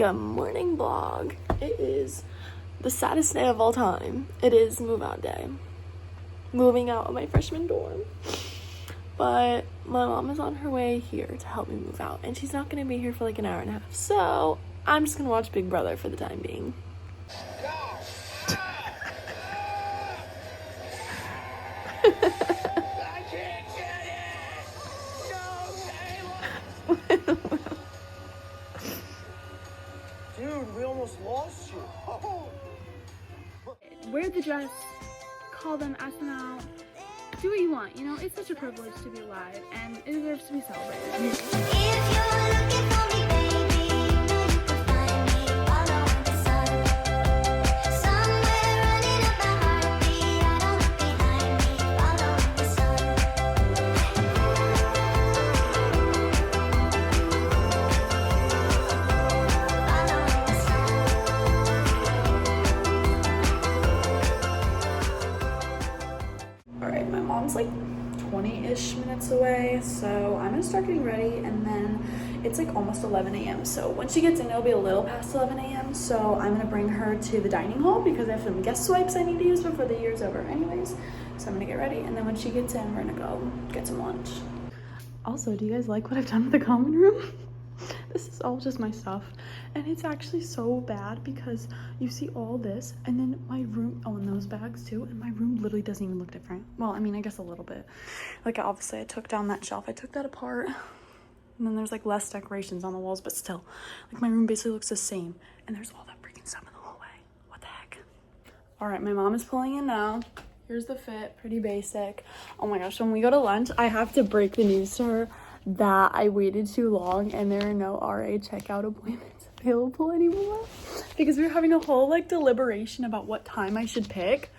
Good morning, vlog. It is the saddest day of all time. It is move out day. Moving out of my freshman dorm. But my mom is on her way here to help me move out, and she's not going to be here for like an hour and a half. So I'm just going to watch Big Brother for the time being. Dude, we almost lost you. Wear the dress, call them, ask them out, do what you want, you know? It's such a privilege to be alive, and it deserves to be celebrated. If you're looking for me, baby, you know you can find me following the sun. Somewhere running up my heartbeat, I don't look behind me, following the sun. Following the sun. Alright, my mom's like 20-ish minutes away, so I'm gonna start getting ready, and then it's like almost 11 a.m. So when she gets in, it'll be a little past 11 a.m. So I'm gonna bring her to the dining hall because I have some guest swipes I need to use before the year's over anyways. So I'm gonna get ready, and then when she gets in, we're gonna go get some lunch. Also, do you guys like what I've done with the common room? This is all just my stuff, and it's actually so bad because you see all this, and then my room, oh, and those bags too, and my room literally doesn't even look different. Well, I mean, I guess a little bit. Like, obviously I took down that shelf, I took that apart, and then there's like less decorations on the walls, but still, like, my room basically looks the same, and there's all that freaking stuff in the hallway. What the heck? All right, my mom is pulling in now. Here's the fit, pretty basic. Oh my gosh, when we go to lunch, I have to break the news to her that I waited too long and there are no RA checkout appointments available anymore, because we were having a whole like deliberation about what time I should pick,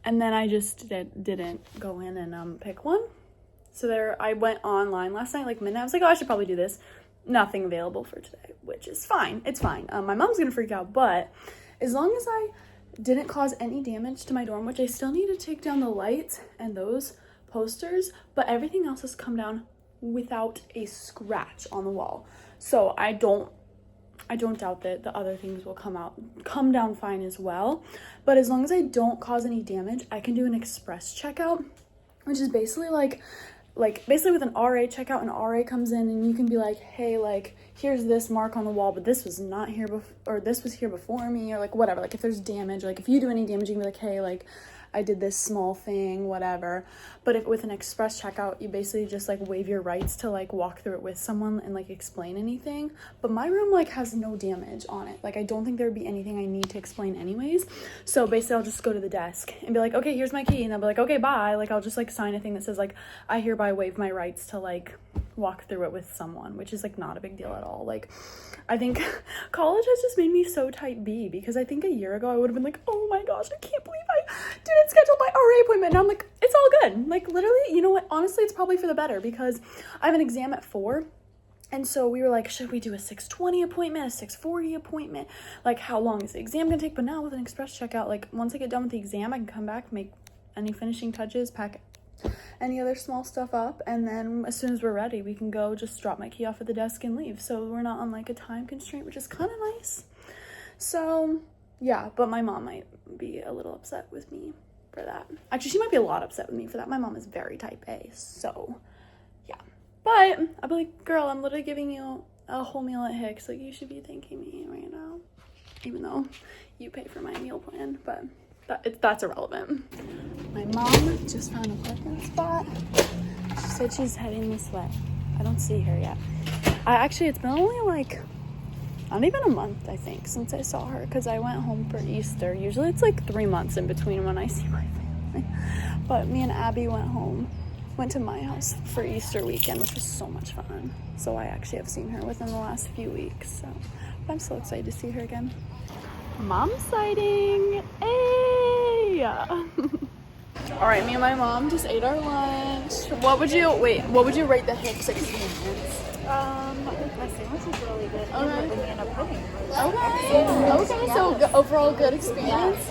and then I just didn't go in and pick one. So there, I went online last night like midnight. I was like, oh, I should probably do this. Nothing available for today, which is fine. It's fine. My mom's gonna freak out, but as long as I didn't cause any damage to my dorm, which I still need to take down the lights and those posters, but everything else has come down without a scratch on the wall. So I don't doubt that the other things will come down fine as well. But as long as I don't cause any damage, I can do an express checkout, which is basically like basically with an RA checkout, an RA comes in and you can be like, hey, like, here's this mark on the wall, but this was not here before, or this was here before me, or like whatever. Like if there's damage, like if you do any damage, you can be like, hey, like I did this small thing, whatever. But if with an express checkout, you basically just like waive your rights to like walk through it with someone and like explain anything. But my room like has no damage on it. Like I don't think there would be anything I need to explain anyways. So basically I'll just go to the desk and be like, okay, here's my key. And I'll be like, okay, bye. Like I'll just like sign a thing that says like, I hereby waive my rights to like walk through it with someone, which is like not a big deal at all. Like I think college has just made me so type B, because I think a year ago I would have been like, oh my gosh, I can't believe I didn't schedule my RA appointment. And I'm like, it's all good. Like literally, you know what? Honestly, it's probably for the better, because I have an exam at 4. And so we were like, should we do a 6:20 appointment, a 6:40 appointment? Like how long is the exam gonna take? But now with an express checkout, like once I get done with the exam, I can come back, make any finishing touches, pack any other small stuff up, and then as soon as we're ready, we can go just drop my key off at the desk and leave. So we're not on like a time constraint, which is kind of nice. So yeah, but my mom might be a little upset with me for that. Actually, she might be a lot upset with me for that. My mom is very type A, so yeah. But I'll be like, girl, I'm literally giving you a whole meal at Hicks, like you should be thanking me right now, even though you pay for my meal plan, but that's irrelevant. My mom just found a parking spot. She said she's heading this way. I don't see her yet. It's been only like not even a month, I think, since I saw her, because I went home for Easter. Usually it's like 3 months in between when I see my family. But me and Abby went to my house for Easter weekend, which was so much fun. So I actually have seen her within the last few weeks. So I'm so excited to see her again. Mom sighting. Hey. All right, me and my mom just ate our lunch. What would you rate the Hicks experience? My sandwich was really good. Okay. We ended up cooking. Okay, so overall good experience.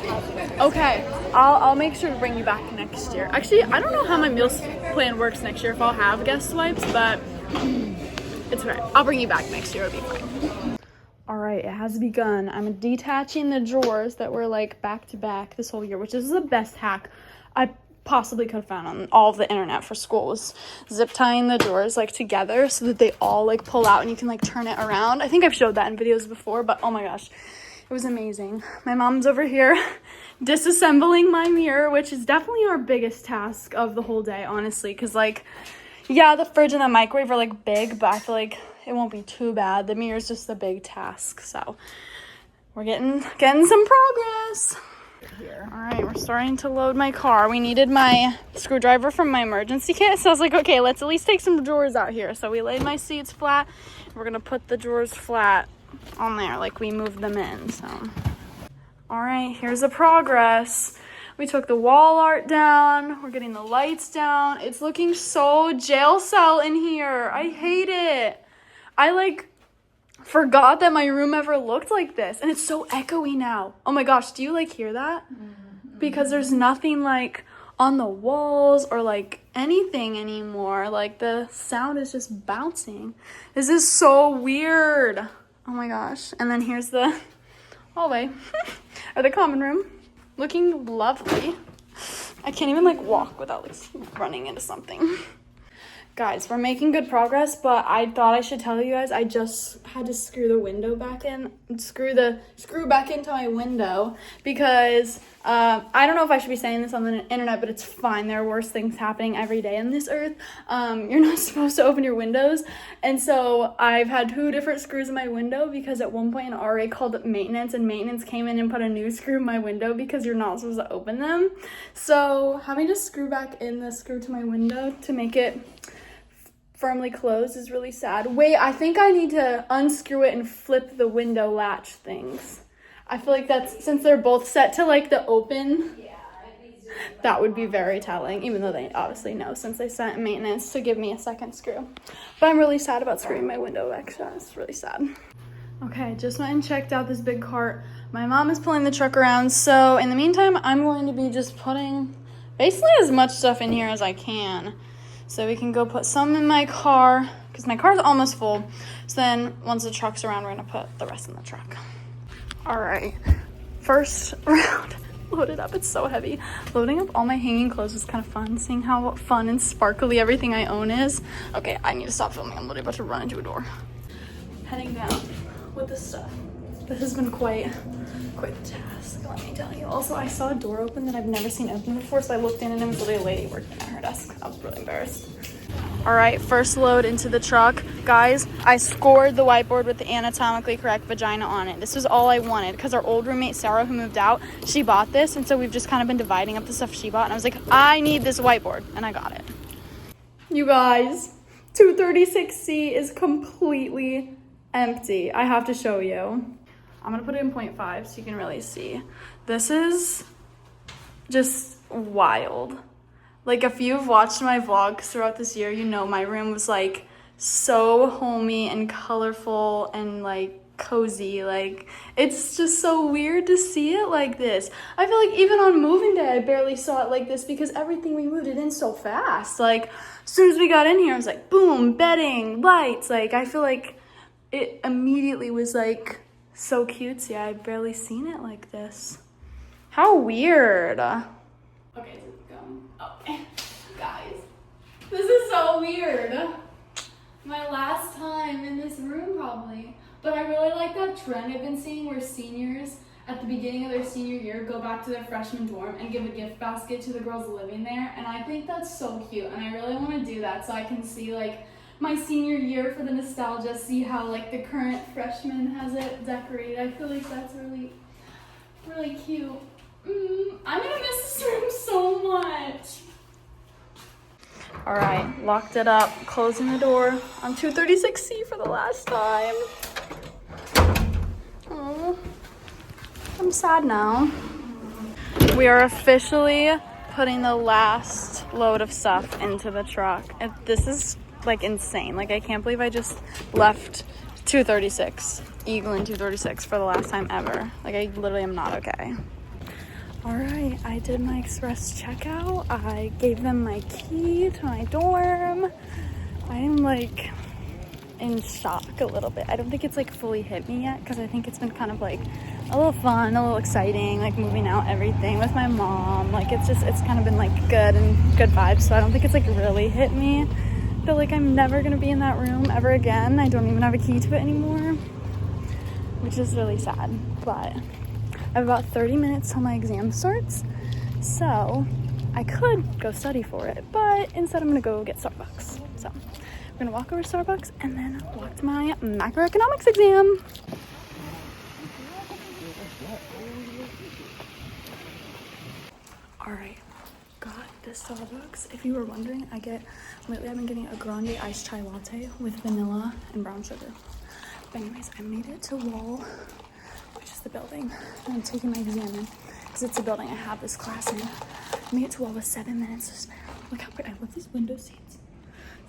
Okay, I'll make sure to bring you back next year. Actually, I don't know how my meal plan works next year, if I'll have guest swipes, but it's right. I'll bring you back next year. It'll be fine. All right, it has begun. I'm detaching the drawers that were like back to back this whole year, which is the best hack I possibly could have found on all of the internet for school, was zip tying the drawers like together so that they all like pull out and you can like turn it around. I think I've showed that in videos before, but oh my gosh, it was amazing. My mom's over here disassembling my mirror, which is definitely our biggest task of the whole day, honestly, because like, yeah, the fridge and the microwave are like big, but I feel like it won't be too bad. The mirror's just the big task, so we're getting some progress here. All right, we're starting to load my car. We needed my screwdriver from my emergency kit, so I was like, okay, let's at least take some drawers out here. So we laid my seats flat. We're gonna put the drawers flat on there like we moved them in. So all right, here's the progress. We took the wall art down. We're getting the lights down. It's looking so jail cell in here. I hate it. I like forgot that my room ever looked like this, and it's so echoey now. Oh my gosh, do you like hear that? Because there's nothing like on the walls or like anything anymore. Like the sound is just bouncing. This is so weird. Oh my gosh. And then here's the hallway or the common room, looking lovely. I can't even like walk without like running into something. Guys, we're making good progress, but I thought I should tell you guys, I just had to screw the window back in, screw back into my window, because I don't know if I should be saying this on the internet, but it's fine. There are worse things happening every day on this earth. You're not supposed to open your windows, and so I've had 2 different screws in my window, because at one point an RA called maintenance, and maintenance came in and put a new screw in my window because you're not supposed to open them. So having to screw back in the screw to my window to make it firmly closed is really sad. Wait, I think I need to unscrew it and flip the window latch things. I feel like that's, since they're both set to like the open, that would be very telling, even though they obviously know since they sent maintenance to give me a second screw. But I'm really sad about screwing my window back shut. It's really sad. Okay, just went and checked out this big cart. My mom is pulling the truck around, so in the meantime, I'm going to be just putting basically as much stuff in here as I can. So we can go put some in my car, because my car's almost full. So then once the truck's around, we're gonna put the rest in the truck. All right, first round loaded up. It's so heavy. Loading up all my hanging clothes was kind of fun, seeing how fun and sparkly everything I own is. Okay, I need to stop filming. I'm literally about to run into a door. Heading down with this stuff. This has been quite the task, let me tell you. Also, I saw a door open that I've never seen open before, so I looked in and it was literally a lady working at her desk. I was really embarrassed. All right, first load into the truck. Guys, I scored the whiteboard with the anatomically correct vagina on it. This was all I wanted, because our old roommate, Sarah, who moved out, she bought this, and so we've just kind of been dividing up the stuff she bought, and I was like, I need this whiteboard, and I got it. You guys, 236C is completely empty. I have to show you. I'm gonna put it in 0.5 so you can really see. This is just wild. Like, if you've watched my vlogs throughout this year, you know my room was like so homey and colorful and like cozy. Like, it's just so weird to see it like this. I feel like even on moving day, I barely saw it like this, because everything we moved it in so fast. Like, as soon as we got in here, I was like, boom, bedding, lights. Like, I feel like it immediately was like so cutesy. I've barely seen it like this. How weird. Okay, go. Okay, guys, this is so weird. My last time in this room probably. But I really like that trend I've been seeing where seniors at the beginning of their senior year go back to their freshman dorm and give a gift basket to the girls living there. And I think that's so cute. And I really want to do that so I can see like my senior year for the nostalgia, see how like the current freshman has it decorated. I feel like that's really, really cute. I'm gonna miss this room so much. All right, locked it up, closing the door on 236C for the last time. Oh, I'm sad now. We are officially putting the last load of stuff into the truck. This is like insane. Like, I can't believe I just left 236, Eagle 236 for the last time ever. Like, I literally am not okay. All right, I did my express checkout. I gave them my key to my dorm. I am like in shock a little bit. I don't think it's like fully hit me yet, because I think it's been kind of like a little fun, a little exciting, like moving out, everything with my mom. Like it's kind of been like good and good vibes. So I don't think it's like really hit me. I feel like I'm never gonna be in that room ever again. I don't even have a key to it anymore, which is really sad. But I have about 30 minutes till my exam starts, so I could go study for it, but instead I'm gonna go get Starbucks. So I'm gonna walk over to Starbucks and then walk to my macroeconomics exam. All right, got this Starbucks. If you were wondering, lately I've been getting a grande iced chai latte with vanilla and brown sugar. But anyways, I made it to Wall, which is the building and I'm taking my exam in, because it's a building I have this class in. I made it to Wall with 7 minutes to spare. Look how pretty. I love these window seats.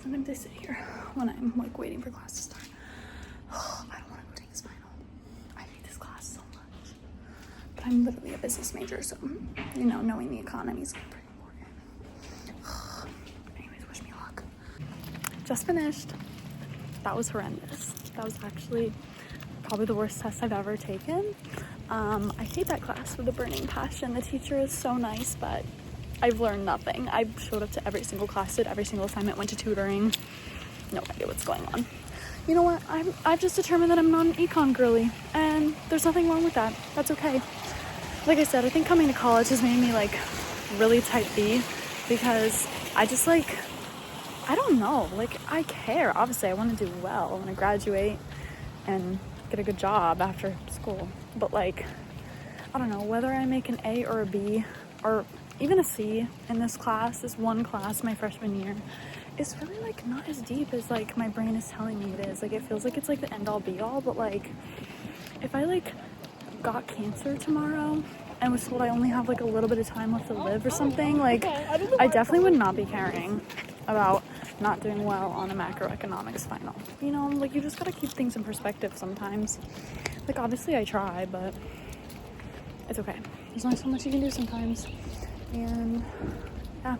Sometimes I sit here when I'm like waiting for class to start. Oh, I don't want to go take this final. I hate this class so much. But I'm literally a business major, so you know, knowing the economy is pretty important. Anyways, wish me luck. Just finished. That was horrendous. That was actually probably the worst test I've ever taken. I hate that class with a burning passion. The teacher is so nice, but I've learned nothing. I showed up to every single class, did every single assignment, went to tutoring. No idea what's going on. You know what? I've just determined that I'm not an econ girly, and there's nothing wrong with that. That's okay. Like I said, I think coming to college has made me like really type B, because I just like, I don't know, like I care. Obviously I want to do well. I want to graduate and get a good job after school, but like, I don't know, whether I make an A or a B or even a C in this one class my freshman year, is really like not as deep as like my brain is telling me it is. Like it feels like it's like the end all be all, but like if I like got cancer tomorrow and was told I only have like a little bit of time left to live or something, like I definitely would not be caring about not doing well on a macroeconomics final. You know, like you just gotta keep things in perspective sometimes. Like obviously I try, but it's okay. There's only so much you can do sometimes. And yeah,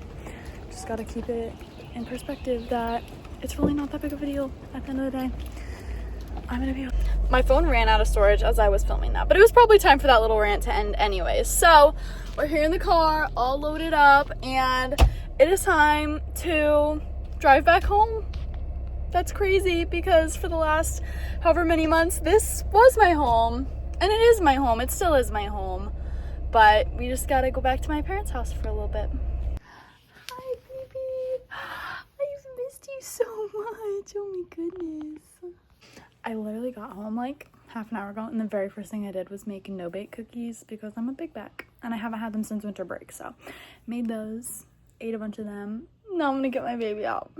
just gotta keep it in perspective that it's really not that big of a deal at the end of the day. I'm gonna be... My phone ran out of storage as I was filming that, but it was probably time for that little rant to end anyways. So we're here in the car, all loaded up, and it is time to drive back home. That's crazy, because for the last however many months, this was my home, and it is my home. It still is my home, but we just gotta go back to my parents' house for a little bit. Hi, baby. I've missed you so much. Oh my goodness. I literally got home like half an hour ago, and the very first thing I did was make no-bake cookies, because I'm a big back and I haven't had them since winter break. So made those, ate a bunch of them. Now I'm gonna get my baby out.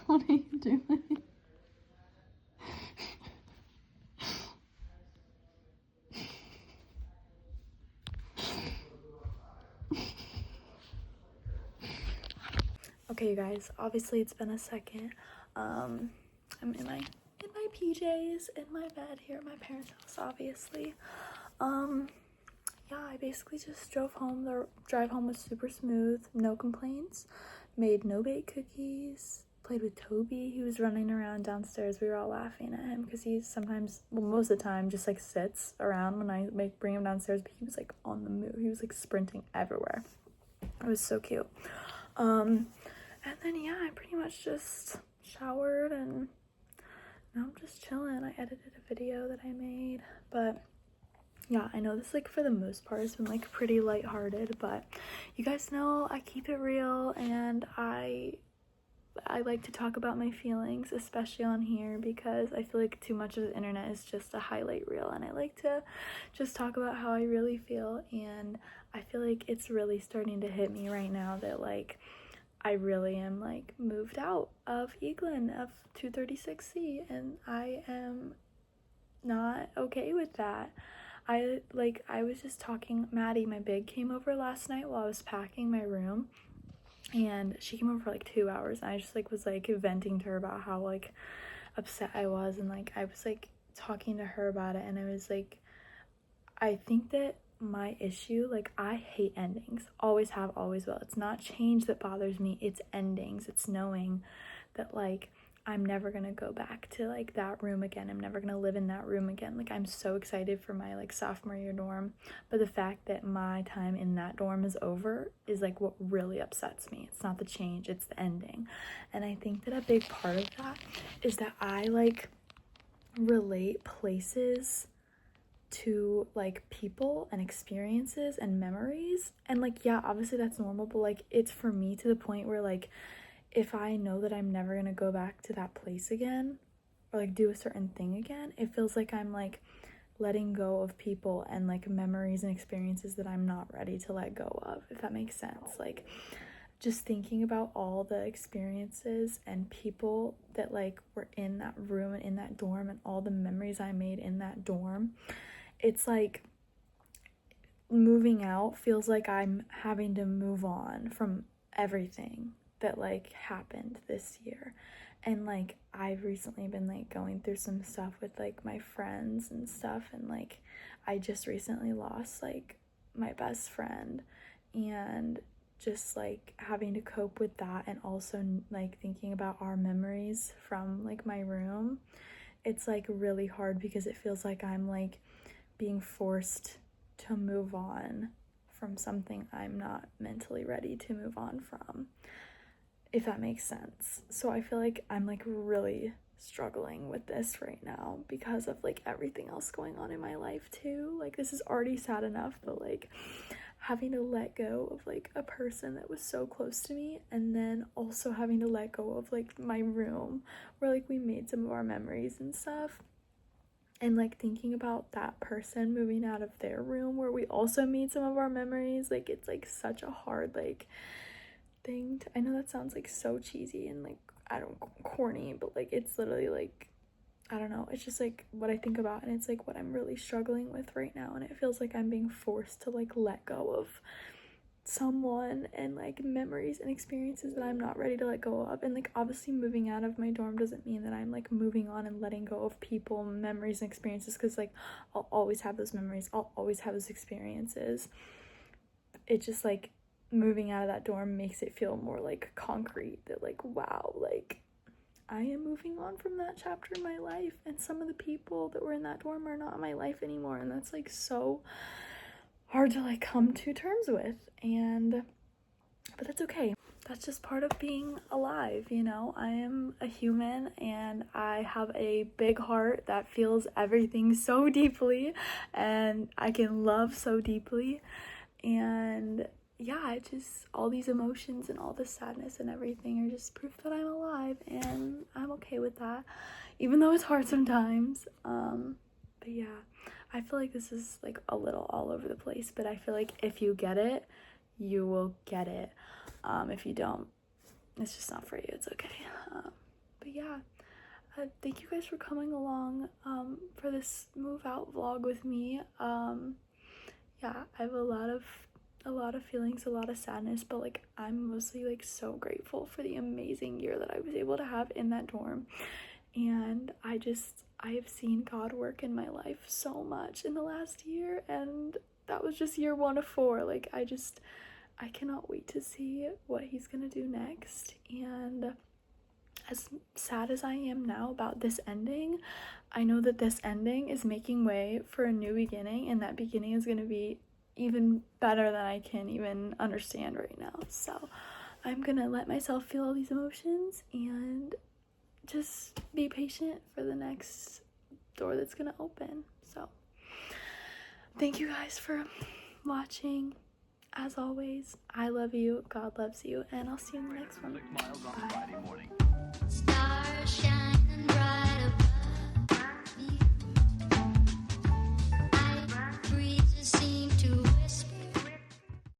What are you doing? Okay, you guys, obviously it's been a second. I'm in my PJs in my bed here at my parents' house, obviously. Yeah, I basically just drove home. The drive home was super smooth, no complaints. Made no-bake cookies, played with Toby. He was running around downstairs. We were all laughing at him because he sometimes, well, most of the time, just like sits around when I bring him downstairs, but he was like on the move. He was like sprinting everywhere. It was so cute. And then yeah, I pretty much just showered and now I'm just chilling. I edited a video that I made, but yeah, I know this like for the most part has been like pretty lighthearted, but you guys know I keep it real, and I like to talk about my feelings, especially on here, because I feel like too much of the internet is just a highlight reel, and I like to just talk about how I really feel. And I feel like it's really starting to hit me right now that like I really am like moved out of Eaglin, of 236C, and I am not okay with that. I was just talking, Maddie, my big, came over last night while I was packing my room, and she came over for like 2 hours, and I just like was like venting to her about how like upset I was, and like I was like talking to her about it, and I was like, I think that my issue, like I hate endings, always have, always will. It's not change that bothers me, it's endings. It's knowing that like I'm never gonna go back to like that room again. I'm never gonna live in that room again. Like, I'm so excited for my like sophomore year dorm, but the fact that my time in that dorm is over is like what really upsets me. It's not the change, it's the ending. And I think that a big part of that is that I like relate places to like people and experiences and memories, and like, yeah, obviously that's normal, but like it's for me to the point where like if I know that I'm never gonna go back to that place again or like do a certain thing again, it feels like I'm like letting go of people and like memories and experiences that I'm not ready to let go of, if that makes sense. Like, just thinking about all the experiences and people that like were in that room and in that dorm and all the memories I made in that dorm, it's like moving out feels like I'm having to move on from everything that like happened this year. And like I've recently been like going through some stuff with like my friends and stuff, and like I just recently lost like my best friend, and just like having to cope with that, and also like thinking about our memories from like my room. It's like really hard because it feels like I'm like being forced to move on from something I'm not mentally ready to move on from, if that makes sense. So I feel like I'm like really struggling with this right now because of like everything else going on in my life too. Like, this is already sad enough, but like having to let go of like a person that was so close to me, and then also having to let go of like my room where like we made some of our memories and stuff, and like thinking about that person moving out of their room where we also made some of our memories. Like, it's like such a hard like thing to, I know that sounds like so cheesy and like I don't corny, but like it's literally like, I don't know, it's just like what I think about, and it's like what I'm really struggling with right now, and it feels like I'm being forced to like let go of someone and like memories and experiences that I'm not ready to let go of. And like obviously moving out of my dorm doesn't mean that I'm like moving on and letting go of people, memories, and experiences, because like I'll always have those memories, I'll always have those experiences. It just like moving out of that dorm makes it feel more like concrete, that like, wow, like I am moving on from that chapter in my life, and some of the people that were in that dorm are not in my life anymore, and that's like so hard to like come to terms with. And but that's okay, that's just part of being alive, you know. I am a human and I have a big heart that feels everything so deeply, and I can love so deeply. And yeah, it just, all these emotions and all the sadness and everything are just proof that I'm alive, and I'm okay with that, even though it's hard sometimes. But yeah, I feel like this is like a little all over the place, but I feel like if you get it, you will get it. If you don't, it's just not for you. It's okay. But yeah, thank you guys for coming along for this move out vlog with me. Yeah, I have a lot of feelings, a lot of sadness, but like I'm mostly like so grateful for the amazing year that I was able to have in that dorm. And I have seen God work in my life so much in the last year, and that was just year 1 of 4. Like I cannot wait to see what he's gonna do next. And as sad as I am now about this ending, I know that this ending is making way for a new beginning, and that beginning is gonna be even better than I can even understand right now. So I'm gonna let myself feel all these emotions and just be patient for the next door that's gonna open. So thank you guys for watching. As always, I love you, God loves you, and I'll see you in the next one. Miles on Bye. Friday morning.